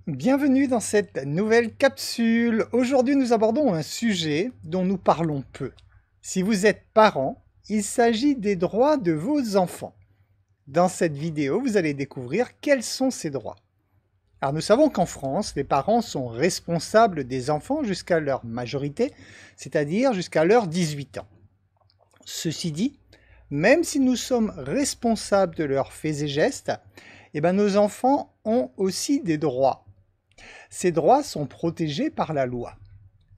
Bienvenue dans cette nouvelle capsule. Aujourd'hui, nous abordons un sujet dont nous parlons peu. Si vous êtes parent, il s'agit des droits de vos enfants. Dans cette vidéo, vous allez découvrir quels sont ces droits. Alors nous savons qu'en France, les parents sont responsables des enfants jusqu'à leur majorité, c'est-à-dire jusqu'à leurs 18 ans. Ceci dit, même si nous sommes responsables de leurs faits et gestes, nos enfants ont aussi des droits. Ces droits sont protégés par la loi.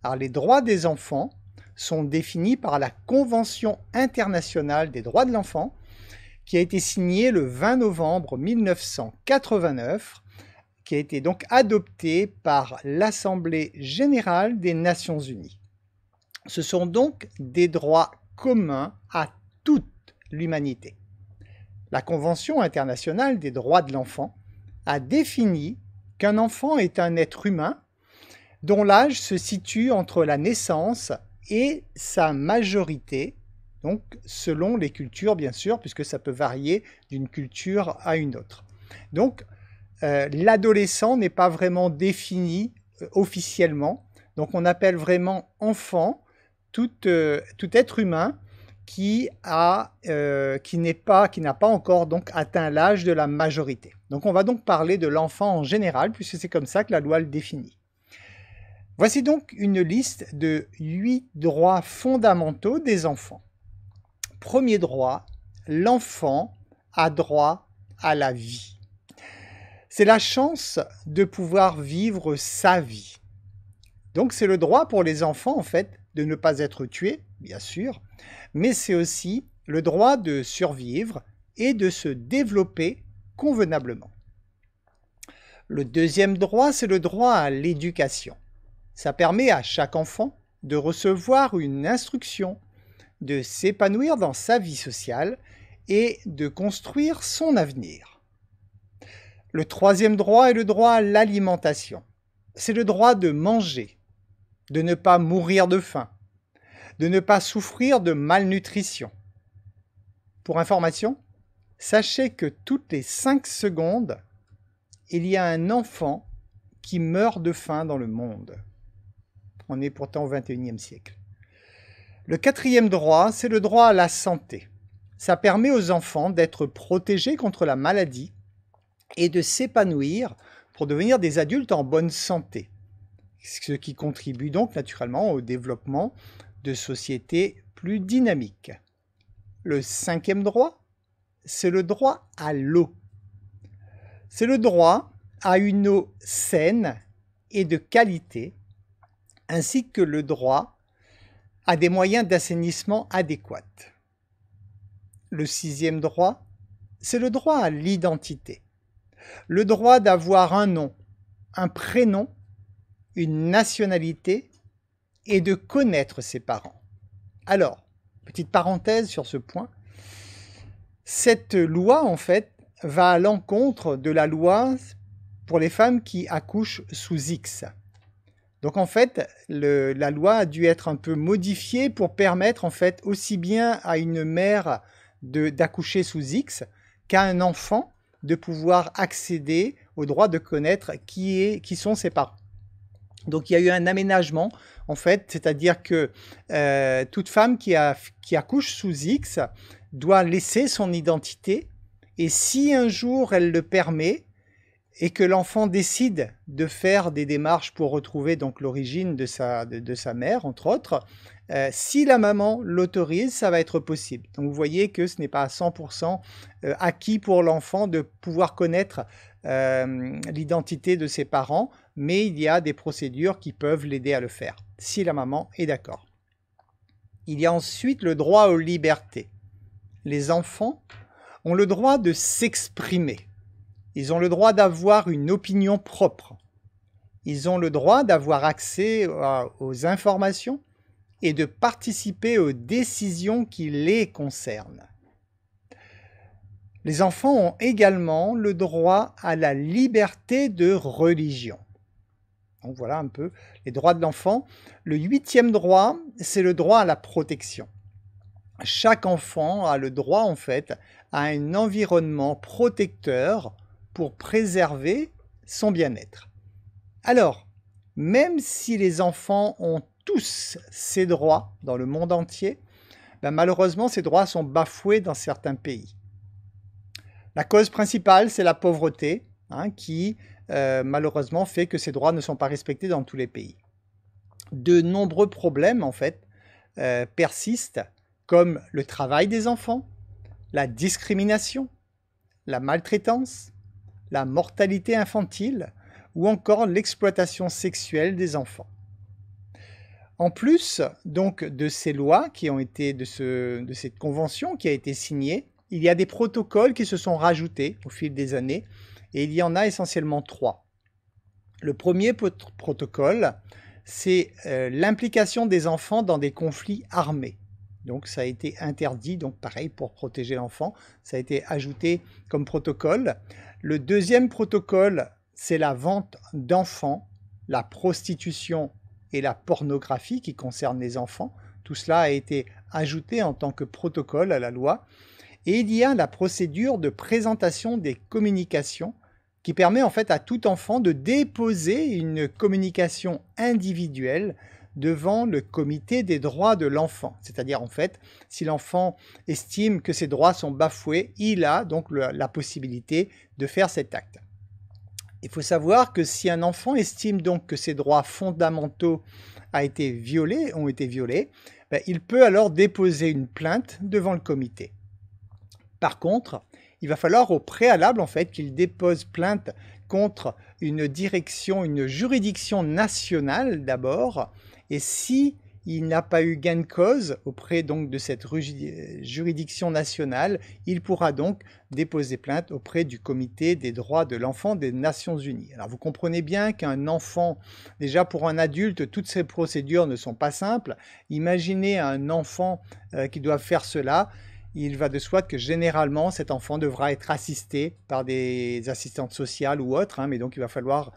Alors, les droits des enfants sont définis par la Convention internationale des droits de l'enfant, qui a été signée le 20 novembre 1989, qui a été donc adoptée par l'Assemblée générale des Nations unies. Ce sont donc des droits communs à toute l'humanité. La Convention internationale des droits de l'enfant a défini qu'un enfant est un être humain dont l'âge se situe entre la naissance et sa majorité, donc selon les cultures bien sûr, puisque ça peut varier d'une culture à une autre. Donc l'adolescent n'est pas vraiment défini officiellement, donc on appelle vraiment enfant tout être humain qui n'a pas encore donc atteint l'âge de la majorité. Donc on va donc parler de l'enfant en général, puisque c'est comme ça que la loi le définit. Voici donc une liste de 8 droits fondamentaux des enfants. Premier droit, l'enfant a droit à la vie. C'est la chance de pouvoir vivre sa vie. Donc c'est le droit pour les enfants en fait de ne pas être tués, bien sûr, mais c'est aussi le droit de survivre et de se développer convenablement. Le deuxième droit, c'est le droit à l'éducation. Ça permet à chaque enfant de recevoir une instruction, de s'épanouir dans sa vie sociale et de construire son avenir. Le troisième droit est le droit à l'alimentation. C'est le droit de manger, de ne pas mourir de faim, de ne pas souffrir de malnutrition. Pour information, sachez que toutes les 5 secondes, il y a un enfant qui meurt de faim dans le monde. On est pourtant au XXIe siècle. Le quatrième droit, c'est le droit à la santé. Ça permet aux enfants d'être protégés contre la maladie et de s'épanouir pour devenir des adultes en bonne santé, ce qui contribue donc naturellement au développement de sociétés plus dynamiques. Le cinquième droit, c'est le droit à l'eau. C'est le droit à une eau saine et de qualité, ainsi que le droit à des moyens d'assainissement adéquats. Le sixième droit, c'est le droit à l'identité. Le droit d'avoir un nom, un prénom, une nationalité et de connaître ses parents. Alors, petite parenthèse sur ce point, cette loi en fait va à l'encontre de la loi pour les femmes qui accouchent sous X. Donc en fait, la loi a dû être un peu modifiée pour permettre en fait aussi bien à une mère d'accoucher sous X qu'à un enfant de pouvoir accéder au droit de connaître qui sont ses parents. Donc il y a eu un aménagement en fait, c'est-à-dire que toute femme qui accouche sous X doit laisser son identité, et si un jour elle le permet et que l'enfant décide de faire des démarches pour retrouver donc l'origine de sa mère entre autres, si la maman l'autorise, ça va être possible. Donc vous voyez que ce n'est pas à 100% acquis pour l'enfant de pouvoir connaître l'identité de ses parents, mais il y a des procédures qui peuvent l'aider à le faire, si la maman est d'accord. Il y a ensuite le droit aux libertés. Les enfants ont le droit de s'exprimer. Ils ont le droit d'avoir une opinion propre. Ils ont le droit d'avoir accès aux informations et de participer aux décisions qui les concernent. Les enfants ont également le droit à la liberté de religion. Donc voilà un peu les droits de l'enfant. Le 8e droit, c'est le droit à la protection. Chaque enfant a le droit en fait à un environnement protecteur pour préserver son bien-être. Alors, même si les enfants ont tous ces droits dans le monde entier, ben malheureusement, ces droits sont bafoués dans certains pays. La cause principale, c'est la pauvreté, qui malheureusement fait que ces droits ne sont pas respectés dans tous les pays. De nombreux problèmes, en fait, persistent, comme le travail des enfants, la discrimination, la maltraitance, la mortalité infantile ou encore l'exploitation sexuelle des enfants. En plus donc de ces lois qui ont été de cette convention qui a été signée, il y a des protocoles qui se sont rajoutés au fil des années et il y en a essentiellement 3. Le premier protocole, c'est l'implication des enfants dans des conflits armés. Donc ça a été interdit, donc pareil pour protéger l'enfant, ça a été ajouté comme protocole. Le deuxième protocole, c'est la vente d'enfants, la prostitution et la pornographie qui concernent les enfants. Tout cela a été ajouté en tant que protocole à la loi. Et il y a la procédure de présentation des communications qui permet en fait à tout enfant de déposer une communication individuelle devant le comité des droits de l'enfant. C'est-à-dire en fait, si l'enfant estime que ses droits sont bafoués, il a donc la possibilité de faire cet acte. Il faut savoir que si un enfant estime donc que ses droits fondamentaux ont été violés, ben, il peut alors déposer une plainte devant le comité. Par contre, il va falloir au préalable en fait qu'il dépose plainte contre une juridiction nationale d'abord, et si il n'a pas eu gain de cause auprès donc de cette juridiction nationale, il pourra donc déposer plainte auprès du Comité des droits de l'enfant des Nations Unies. Alors vous comprenez bien qu'un enfant, déjà pour un adulte, toutes ces procédures ne sont pas simples. Imaginez un enfant qui doit faire cela. Il va de soi que généralement cet enfant devra être assisté par des assistantes sociales ou autres, mais donc il va falloir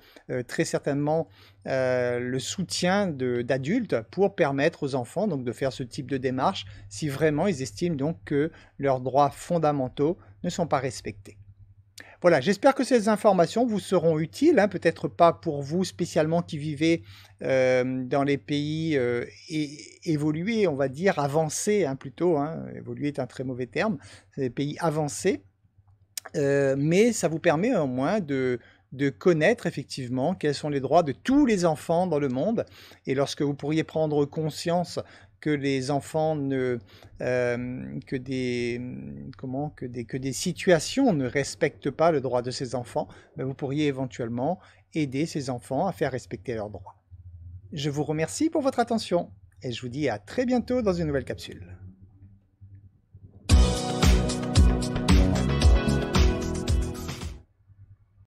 très certainement le soutien d'adultes pour permettre aux enfants donc, de faire ce type de démarche si vraiment ils estiment donc que leurs droits fondamentaux ne sont pas respectés. Voilà, j'espère que ces informations vous seront utiles, peut-être pas pour vous spécialement qui vivez dans les pays évolués, on va dire, avancés plutôt, évoluer est un très mauvais terme, c'est des pays avancés, mais ça vous permet au moins de connaître effectivement quels sont les droits de tous les enfants dans le monde, et lorsque vous pourriez prendre conscience que les enfants que des situations ne respectent pas le droit de ces enfants, ben vous pourriez éventuellement aider ces enfants à faire respecter leurs droits. Je vous remercie pour votre attention et je vous dis à très bientôt dans une nouvelle capsule.